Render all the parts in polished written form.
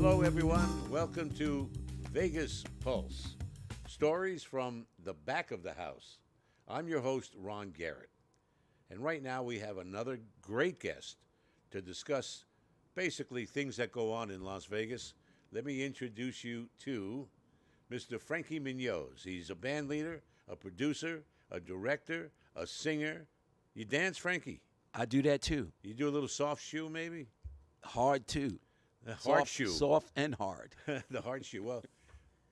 Hello, everyone. Welcome to Vegas Pulse. Stories from the back of the house. I'm your host, Ron Garrett. And right now we have another great guest to discuss basically things that go on in Las Vegas. Let me introduce you to Mr. Frankie Munoz. He's a band leader, a producer, a director, a singer. You dance, Frankie? I do that too. You do a little soft shoe, maybe? Hard too. A hard shoe. Soft and hard. The hard shoe. Well,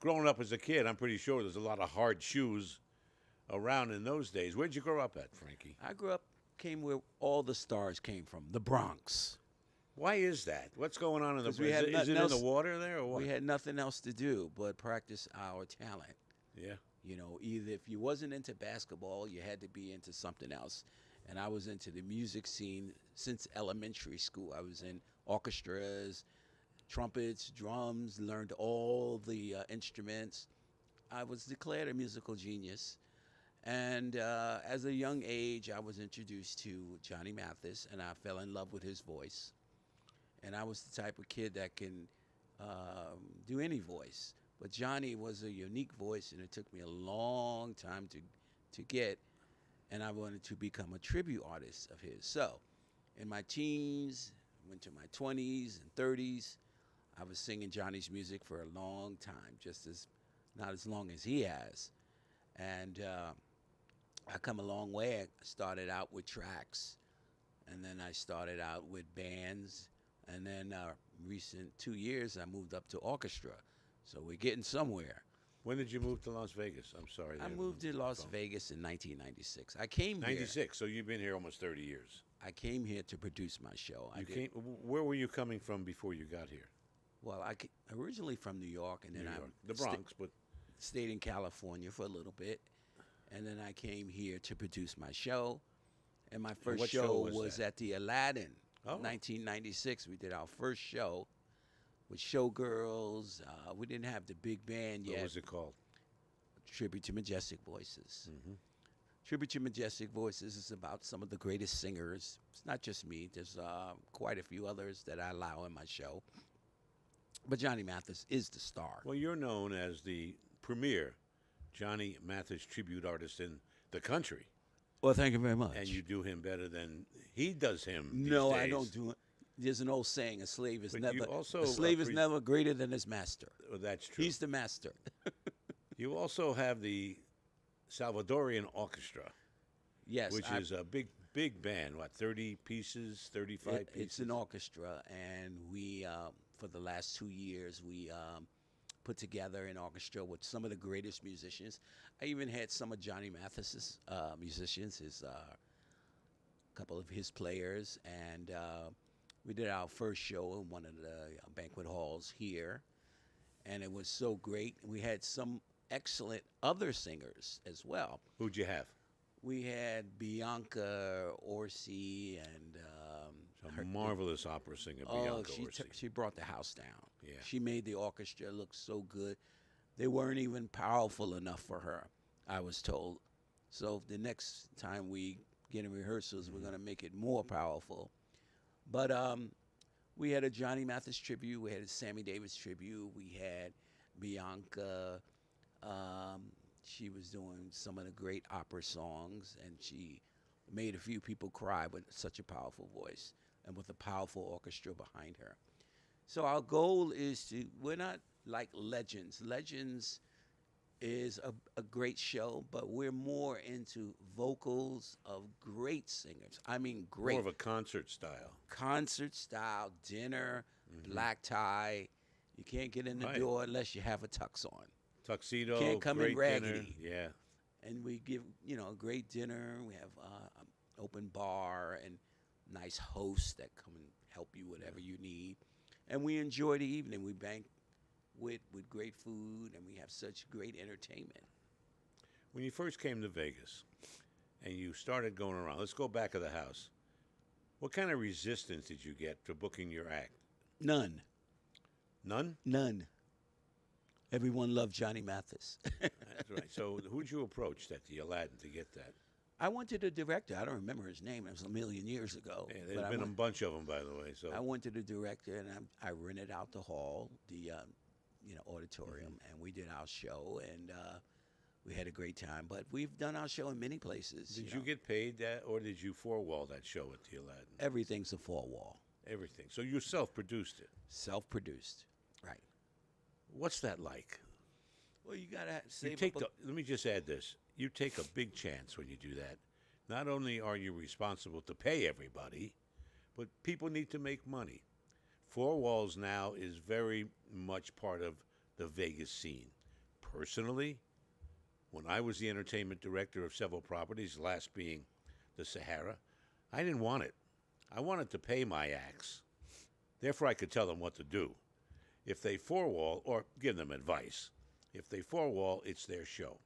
growing up as a kid, I'm pretty sure there's a lot of hard shoes around in those days. Where'd you grow up at, Frankie? I came where all the stars came from, the Bronx. Why is that? What's going on in the 'Cause we Bronx? had Is it in nothing the else- water there or what? We had nothing else to do but practice our talent. Yeah. You know, either if you wasn't into basketball, you had to be into something else. And I was into the music scene since elementary school. I was in orchestras, trumpets, drums, learned all the instruments. I was declared a musical genius. And as a young age, I was introduced to Johnny Mathis, and I fell in love with his voice. And I was the type of kid that can do any voice. But Johnny was a unique voice, and it took me a long time to get. And I wanted to become a tribute artist of his. So in my teens, went to my 20s and 30s, I was singing Johnny's music for a long time, not as long as he has. And I come a long way. I started out with tracks, and then I started out with bands, and then recent 2 years I moved up to orchestra. So we're getting somewhere. When did you move to Las Vegas? I'm sorry. I moved to Las Vegas in 1996. I came here. 96, so you've been here almost 30 years. I came here to produce my show. Where were you coming from before you got here? Well, originally from New York, and then The Bronx, but stayed in California for a little bit, and then I came here to produce my show. And my first what show show was was that? at the Aladdin, Oh. 1996. We did our first show with showgirls. We didn't have the big band yet. what was it called? Tribute to Majestic Voices. Mhm. Tribute to Majestic Voices is about some of the greatest singers. It's not just me. There's quite a few others that I allow in my show. But Johnny Mathis is the star. Well, you're known as the premier Johnny Mathis tribute artist in the country. Well, thank you very much. And you do him better than he does him. No, these I days. don't do it. There's an old saying: a slave is But never you also a slave is appre- never greater than his master. Well, that's true. He's the master. You also have the Salvadorian Orchestra, Yes, which is a big band. What, 30 pieces, 35 pieces? It's an orchestra, and we for the last 2 years we put together an orchestra with some of the greatest musicians. I even had some of Johnny Mathis's musicians, his couple of his players, and we did our first show in one of the banquet halls here, and it was so great. We had some excellent other singers as well. Who'd you have? We had Bianca Orsi and A marvelous opera singer, Bianca Orsi. she brought the house down. Yeah. She made the orchestra look so good. They weren't even powerful enough for her, I was told. So the next time we get in rehearsals, we're going to make it more powerful. But we had a Johnny Mathis tribute. We had a Sammy Davis tribute. We had Bianca. She was doing some of the great opera songs, and she made a few people cry with such a powerful voice and with a powerful orchestra behind her. So our goal is we're not like Legends. Legends is a great show, but we're more into vocals of great singers. I mean, great. More of a concert style. Concert style, dinner, black tie. You can't get in the Right. door unless you have a tux on. Tuxedo, Can't come great in raggedy. dinner. Yeah. And we give, a great dinner. We have an open bar and nice hosts that come and help you whatever you need. And we enjoy the evening. We bank with great food, and we have such great entertainment. When you first came to Vegas and you started going around, let's go back of the house. What kind of resistance did you get for booking your act? None. None? None. Everyone loved Johnny Mathis. That's right. So who'd you approach at the Aladdin to get that? I went to the director. I don't remember his name. It was a million years ago. Yeah, But there's been a bunch of them, by the way. So I went to the director and I rented out the hall, the auditorium, and we did our show, and we had a great time. But we've done our show in many places. did you you get paid that, or did you four-wall that show at the Aladdin? Everything's a four wall, Everything. So you self-produced it. self-produced, right? What's that like? Well, you gotta You save take up. let me just add this. You take a big chance when you do that. Not only are you responsible to pay everybody, but people need to make money. Four Walls now is very much part of the Vegas scene. Personally, when I was the entertainment director of several properties, last being the Sahara, I didn't want it. I wanted to pay my acts. Therefore, I could tell them what to do. If they four-wall, or give them advice, if they four-wall, it's their show.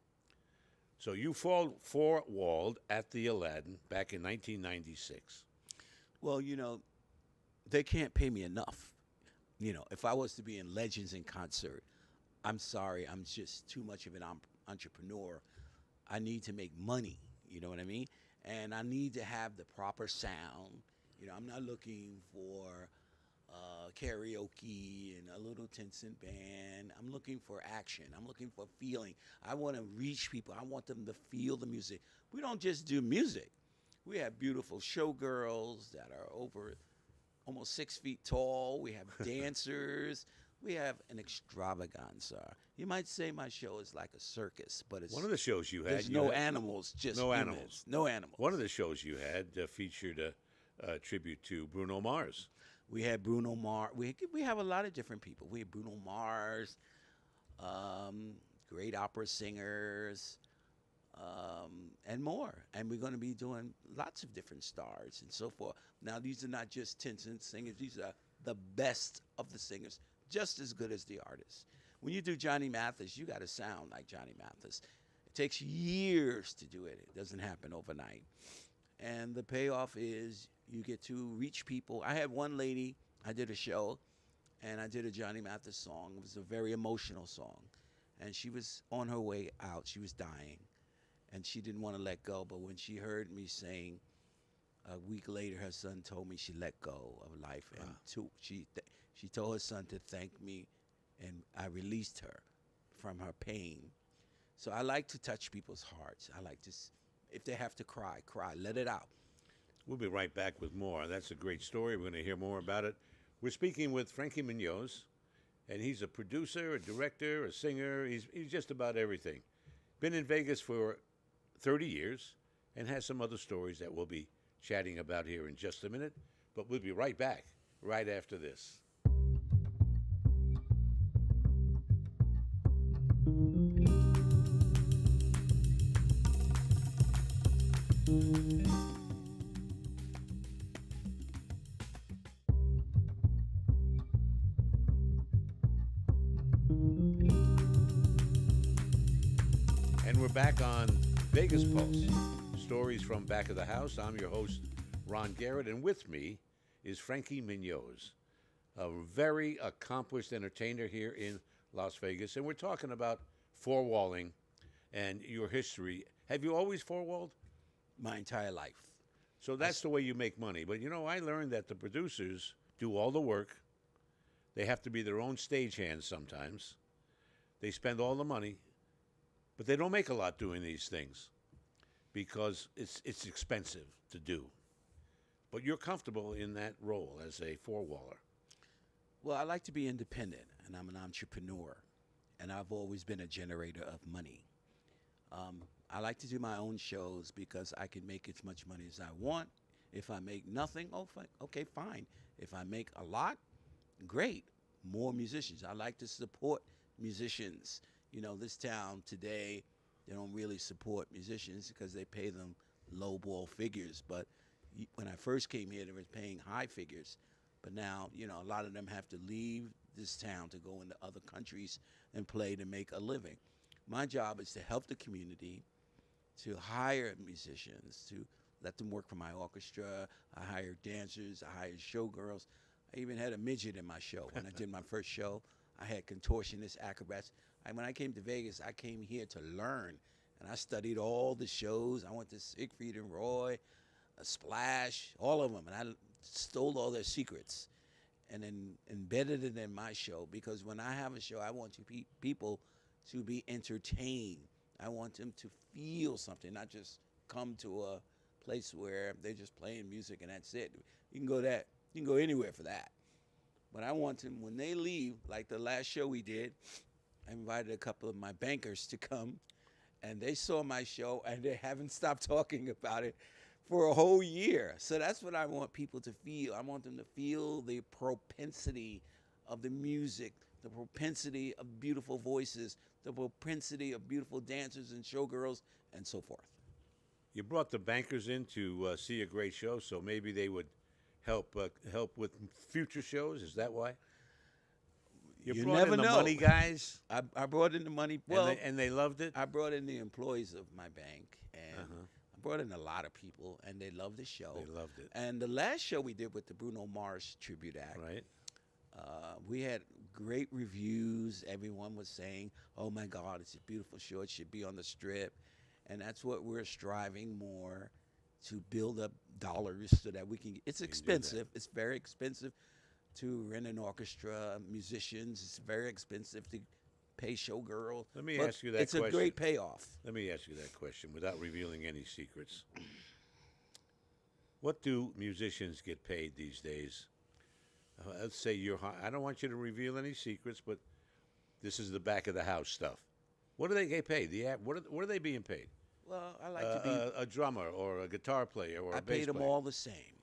So you four-walled at the Aladdin back in 1996. Well, they can't pay me enough. If I was to be in Legends in concert, I'm sorry, I'm just too much of an entrepreneur. I need to make money, you know what I mean? And I need to have the proper sound. I'm not looking for karaoke and a little 10-cent band. I'm looking for action. I'm looking for feeling. I want to reach people. I want them to feel the music. We don't just do music. We have beautiful showgirls that are over almost 6 feet tall. We have dancers. We have an extravaganza. You might say my show is like a circus, but it's One of the shows you had, there's you no had- animals, just no humans. animals. No animals. One of the shows you had featured a tribute to Bruno Mars. We had Bruno Mars. We have a lot of different people. We have Bruno Mars, great opera singers, and more. And we're going to be doing lots of different stars and so forth. Now, these are not just 10-cent singers. These are the best of the singers, just as good as the artists. When you do Johnny Mathis, you got to sound like Johnny Mathis. It takes years to do it. It doesn't happen overnight. And the payoff is you get to reach people. I had one lady, I did a show, and I did a Johnny Mathis song. It was a very emotional song. And she was on her way out. She was dying. And she didn't want to let go. But when she heard me sing, a week later, her son told me she let go of life. And she told her son to thank me, and I released her from her pain. So I like to touch people's hearts. I like to, if they have to cry, cry, let it out. We'll be right back with more. That's a great story. We're going to hear more about it. We're speaking with Frankie Munoz, and he's a producer, a director, a singer. He's just about everything. Been in Vegas for 30 years and has some other stories that we'll be chatting about here in just a minute. But we'll be right back right after this. And we're back on Vegas Pulse, stories from back of the house. I'm your host, Ron Garrett, and with me is Frankie Munoz, a very accomplished entertainer here in Las Vegas. And we're talking about four-walling and your history. Have you always four-walled? My entire life. So that's the way you make money. But, I learned that the producers do all the work. They have to be their own stagehands sometimes. They spend all the money. But they don't make a lot doing these things because it's expensive to do. But you're comfortable in that role as a four-waller. Well, I like to be independent, and I'm an entrepreneur, and I've always been a generator of money. I like to do my own shows because I can make as much money as I want. If I make nothing, okay, fine. If I make a lot, great. More musicians. I like to support musicians. This town today, they don't really support musicians because they pay them lowball figures. But when I first came here, they were paying high figures. But now, a lot of them have to leave this town to go into other countries and play to make a living. My job is to help the community, to hire musicians, to let them work for my orchestra. I hire dancers. I hire showgirls. I even had a midget in my show. When I did my first show, I had contortionists, acrobats. When I came to Vegas, I came here to learn, And I studied all the shows. I went to Siegfried and Roy, Splash, all of them, and I stole all their secrets and then embedded it in my show. Because when I have a show, I want people to be entertained. I want them to feel something, not just come to a place where they're just playing music and that's it. You can go anywhere for that. But I want them, when they leave, like the last show we did, I invited a couple of my bankers to come, and they saw my show, and they haven't stopped talking about it for a whole year. So that's what I want people to feel. I want them to feel the propensity of the music, the propensity of beautiful voices, the propensity of beautiful dancers and showgirls, and so forth. You brought the bankers in to see a great show, so maybe they would help with future shows. Is that why? You brought never in the know. money guys, I brought in the money. Well, and they loved it. I brought in the employees of my bank, and I brought in a lot of people, and they loved the show. They loved it. And the last show we did with the Bruno Mars tribute act, Right. We had great reviews. Everyone was saying, "Oh my God, it's a beautiful show. It should be on the Strip," and that's what we're striving more to build up dollars so that we can. It's expensive. It's very expensive to rent an orchestra, musicians. It's very expensive to pay showgirls. Let me ask you that question. It's a great payoff. Let me ask you that question without revealing any secrets. What do musicians get paid these days? Let's say I don't want you to reveal any secrets, but this is the back of the house stuff. What do they get paid? What are they being paid? Well, I like to be a drummer or a guitar player or a bass player. I paid them all the same.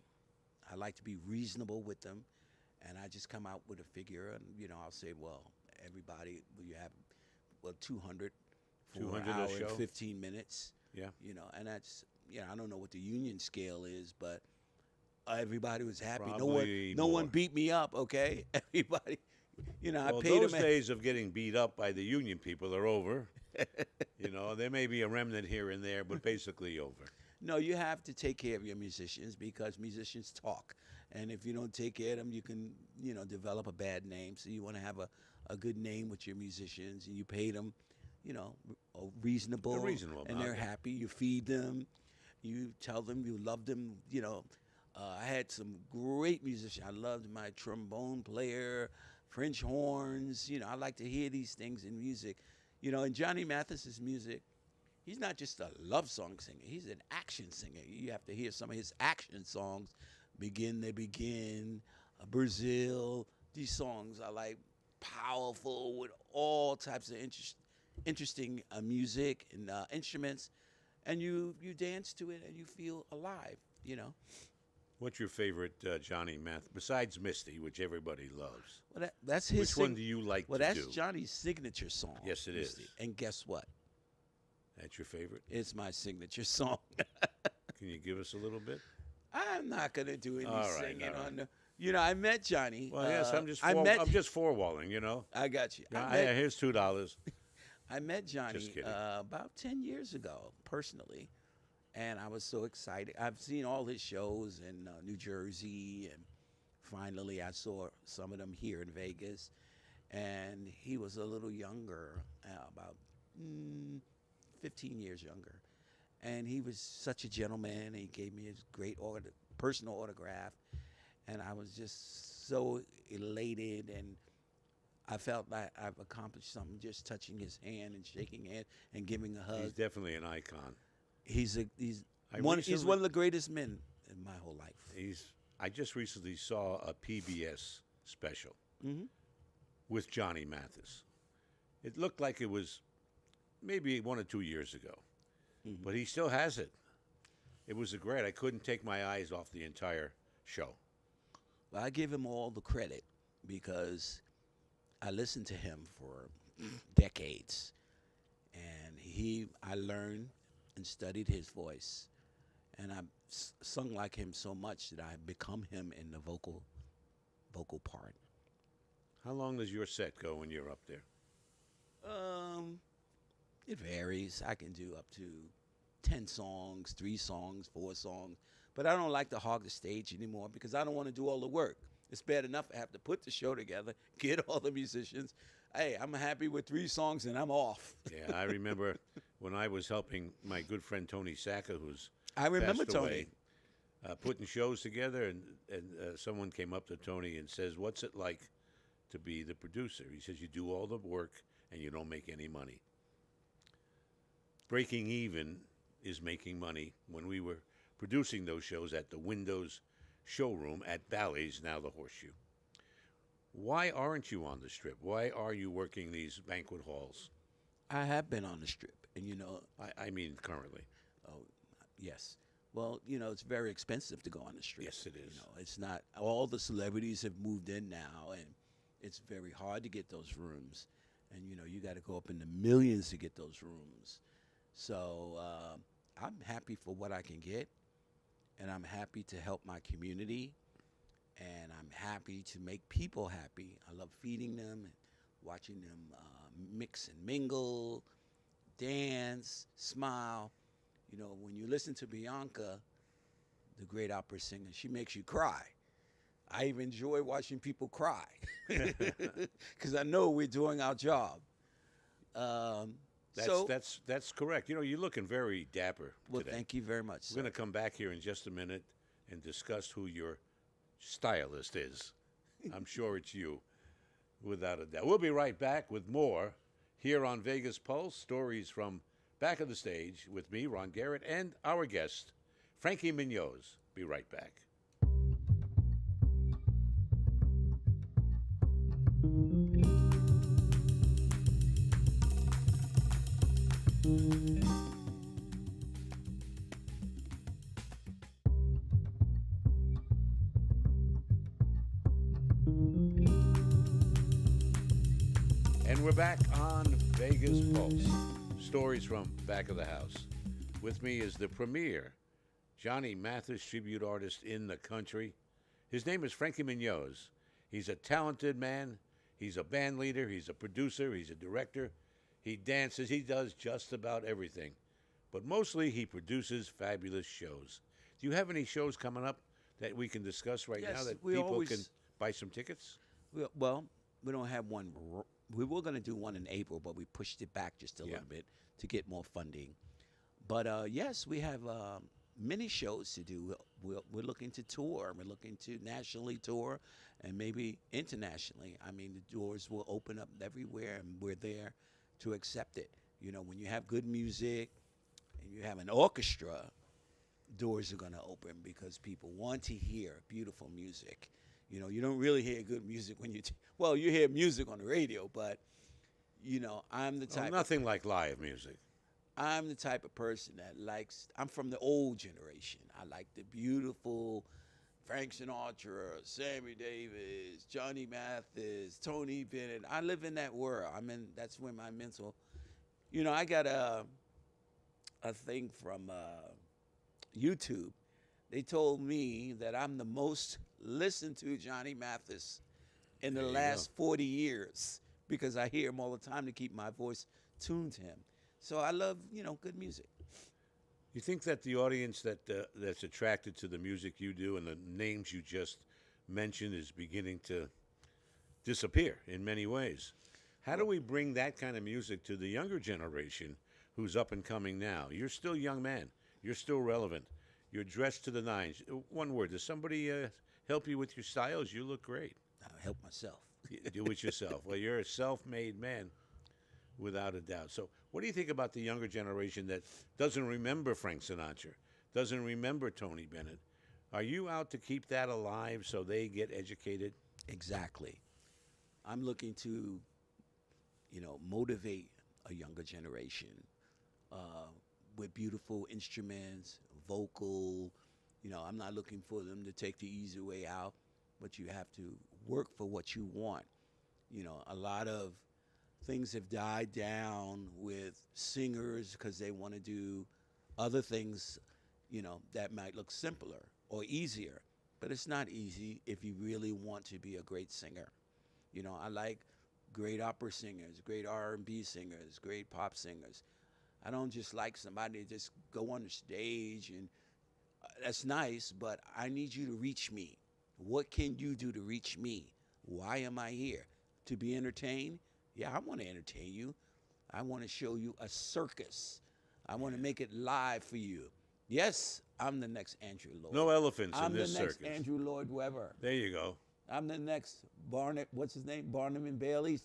I like to be reasonable with them, and I just come out with a figure, and I'll say, well, everybody, you have 200 for 200 an hour a show? and 15 minutes. Yeah. And that's I don't know what the union scale is, but everybody was happy. Probably No one more. beat me up. Okay, everybody. I Well, paid those them. days of getting beat up by the union people are over. There may be a remnant here and there, but basically over. No, you have to take care of your musicians because musicians talk. And if you don't take care of them, you can, develop a bad name. So you want to have a good name with your musicians, and you pay them, reasonable. A reasonable and amount, they're yeah. happy. You feed them. You tell them you love them. I had some great musicians. I loved my trombone player, French horns. I like to hear these things in music. In Johnny Mathis's music, he's not just a love song singer. He's an action singer. You have to hear some of his action songs. Begin, They Begin, Brazil. These songs are like powerful with all types of interesting music and instruments. And you dance to it and you feel alive, What's your favorite Johnny Mathis, besides Misty, which everybody loves? Well, that's his. Which one do you like Well, to that's do? Johnny's signature song. Yes, it is. And guess what? That's your favorite? It's my signature song. Can you give us a little bit? I'm not gonna do any All right, singing all right. on the. I met Johnny. Well, yes, I'm just four-walling, I got you. Here's $2. I met Johnny Just kidding. about 10 years ago, personally, and I was so excited. I've seen all his shows in New Jersey, and finally I saw some of them here in Vegas, and he was a little younger, about 15 years younger, and he was such a gentleman, and he gave me his great personal autograph, and I was just so elated, and I felt like I've accomplished something just touching his hand and shaking hands and giving a hug. He's definitely an icon. He's one of the greatest men in my whole life. I just recently saw a PBS special Mm-hmm. with Johnny Mathis. It looked like it was maybe 1 or 2 years ago, Mm-hmm. but he still has it. It was great. I couldn't take my eyes off the entire show. Well, I give him all the credit because I listened to him for decades, and I learned and studied his voice, and I've sung like him so much that I've become him in the vocal part. How long does your set go when you're up there? It varies. I can do up to 10 songs, 3 songs, 4 songs, but I don't like to hog the stage anymore because I don't want to do all the work. It's bad enough I have to put the show together, get all the musicians. Hey, I'm happy with 3 songs and I'm off. Yeah, I remember when I was helping my good friend Tony Sacca, who's I remember passed Tony. away, putting shows together, and someone came up to Tony and says, "What's it like to be the producer?" He says, "You do all the work and you don't make any money. Breaking even is making money." When we were producing those shows at the Windows showroom at Bally's, now the Horseshoe. Why aren't you on the Strip? Why are you working these banquet halls? I have been on the Strip, and you know, I mean, currently. oh, yes. Well, you know, it's very expensive to go on the Strip. Yes, it is. You know, it's not. All the celebrities have moved in now, and it's very hard to get those rooms. And you know, you got to go up in the millions to get those rooms. So I'm happy for what I can get, and I'm happy to help my community, and I'm happy to make people happy. I love feeding them and watching them mix and mingle, dance, smile. You know, when you listen to Bianca, the great opera singer, she makes you cry. I even enjoy watching people cry because I know we're doing our job. That's correct. You know, you're looking very dapper Well, today. thank you very much, We're going to come back here in just a minute and discuss who your stylist is. I'm sure it's you, without a doubt. We'll be right back with more here on Vegas Pulse, stories from back of the stage with me, Ron Garrett, and our guest, Frankie Munoz. Be right back. And we're back on Vegas Pulse, stories from back of the house. With me is the premier Johnny Mathis tribute artist in the country. His name is Frankie Munoz. He's a talented man. He's a band leader. He's a producer. He's a director. He dances. He does just about everything. But mostly he produces fabulous shows. Do you have any shows coming up that we can discuss right Yes, now that we people always- can buy some tickets? Well, we don't have one. We were going to do one in April, but we pushed it back just a little bit to get more funding. But yes, we have many shows to do. We're looking to tour. We're looking to nationally tour and maybe internationally. I mean, the doors will open up everywhere, and we're there to accept it. You know, when you have good music and you have an orchestra, doors are going to open because people want to hear beautiful music. You know, you don't really hear good music when well, you hear music on the radio, but you know, I'm the type. Nothing like live music. I'm the type of person that likes. I'm from the old generation. I like the beautiful Frank Sinatra, Sammy Davis, Johnny Mathis, Tony Bennett. I live in that world. That's where my mental. You know, I got a thing from YouTube. They told me that I'm the most listened to Johnny Mathis in the There you last go. 40 years because I hear him all the time to keep my voice tuned to him. So I love, you know, good music. You think that the audience that's attracted to the music you do and the names you just mentioned is beginning to disappear in many ways? How do we bring that kind of music to the younger generation who's up and coming now? You're still a young man. You're still relevant. You're dressed to the nines. One word, does somebody help you with your styles? You look great. I help myself. You do it yourself. Well, you're a self-made man, without a doubt. So what do you think about the younger generation that doesn't remember Frank Sinatra, doesn't remember Tony Bennett? Are you out to keep that alive so they get educated? Exactly. I'm looking to, you know, motivate a younger generation with beautiful instruments, vocal. You know, I'm not looking for them to take the easy way out, but you have to work for what you want. You know, a lot of things have died down with singers because they want to do other things, you know, that might look simpler or easier. But it's not easy if you really want to be a great singer. You know, I like great opera singers, great R&B singers, great pop singers. I don't just like somebody to just go on the stage and that's nice, but I need you to reach me. What can you do to reach me? Why am I here? To be entertained? Yeah, I want to entertain you. I want to show you a circus. I want to make it live for you. Yes, I'm the next Andrew Lloyd. No elephants I'm in this the next circus. Andrew Lloyd Webber. There you go. I'm the next Barnum. What's his name? Barnum and Bailey.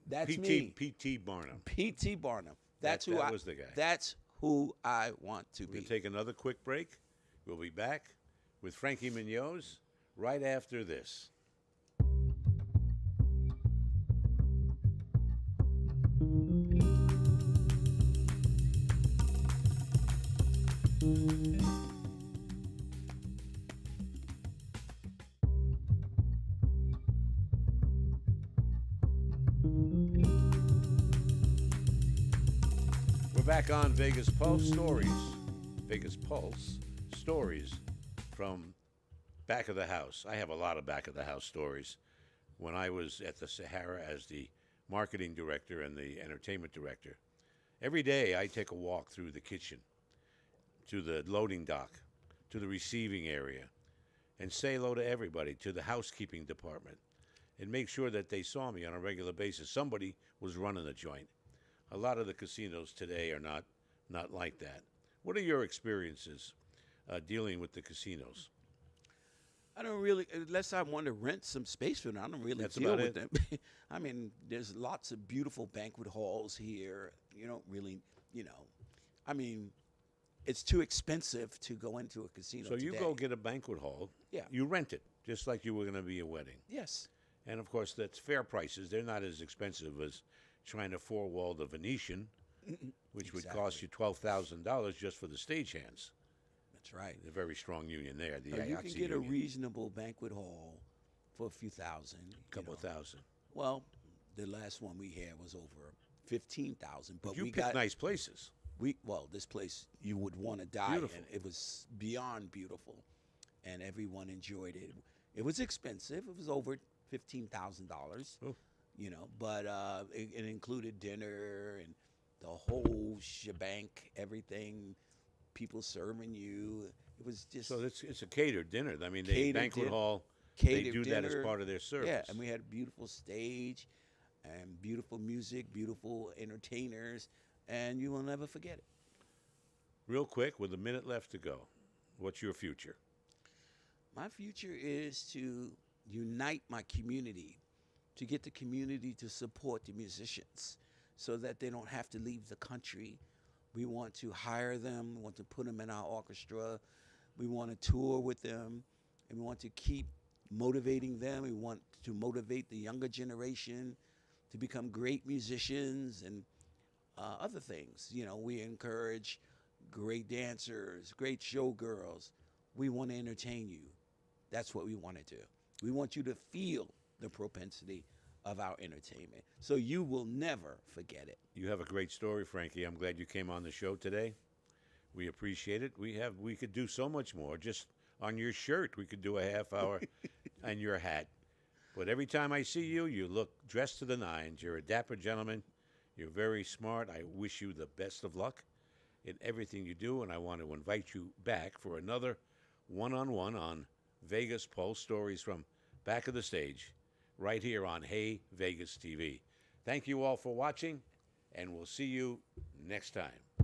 That's P.T. me. P.T. Barnum. P.T. Barnum. That's who that was the guy. That's who I want to We're be. going to take another quick break. We'll be back with Frankie Munoz right after this. We're back on Vegas Pulse Stories. Vegas Pulse Stories from back of the house. I have a lot of back of the house stories. When I was at the Sahara as the marketing director and the entertainment director, every day I take a walk through the kitchen, to the loading dock, to the receiving area, and say hello to everybody, to the housekeeping department, and make sure that they saw me on a regular basis. Somebody was running the joint. A lot of the casinos today are not like that. What are your experiences dealing with the casinos? I don't really, unless I want to rent some space for them, I don't really That's deal about with it. them. I mean, there's lots of beautiful banquet halls here. You don't really, I mean, it's too expensive to go into a casino So you today. go get a banquet hall. Yeah. You rent it, just like you were going to be a wedding. Yes. And, of course, that's fair prices. They're not as expensive as trying to four-wall the Venetian, which would cost you $12,000 just for the stagehands. That's right. A very strong union there, the So you IATSE can get a union. reasonable banquet hall for a few thousand. Couple of thousand. Well, the last one we had was over 15,000. But You we pick got nice places. this place you would want to die Beautiful. in. It was beyond beautiful, and everyone enjoyed it. It was expensive. It was over $15,000. Oh. But it included dinner and the whole shebang, everything. People serving you. It was just So it's a catered dinner. I mean, the Catered banquet din- hall, they catered do that as dinner. part of their service. Yeah, and we had a beautiful stage and beautiful music, beautiful entertainers, and you will never forget it. Real quick, with a minute left to go, what's your future? My future is to unite my community, to get the community to support the musicians so that they don't have to leave the country. We want to hire them, we want to put them in our orchestra, we want to tour with them, and we want to keep motivating them. We want to motivate the younger generation to become great musicians and other things. We encourage great dancers, great showgirls. We want to entertain you. That's what we want to do. We want you to feel the propensity of our entertainment, so you will never forget it. You have a great story, Frankie. I'm glad you came on the show today. We appreciate it. We could do so much more. Just on your shirt, we could do a half hour, and your hat. But every time I see you, you look dressed to the nines. You're a dapper gentleman. You're very smart. I wish you the best of luck in everything you do, and I want to invite you back for another one-on-one on Vegas Pulse, stories from back of the stage, right here on Hey Vegas TV. Thank you all for watching, and we'll see you next time.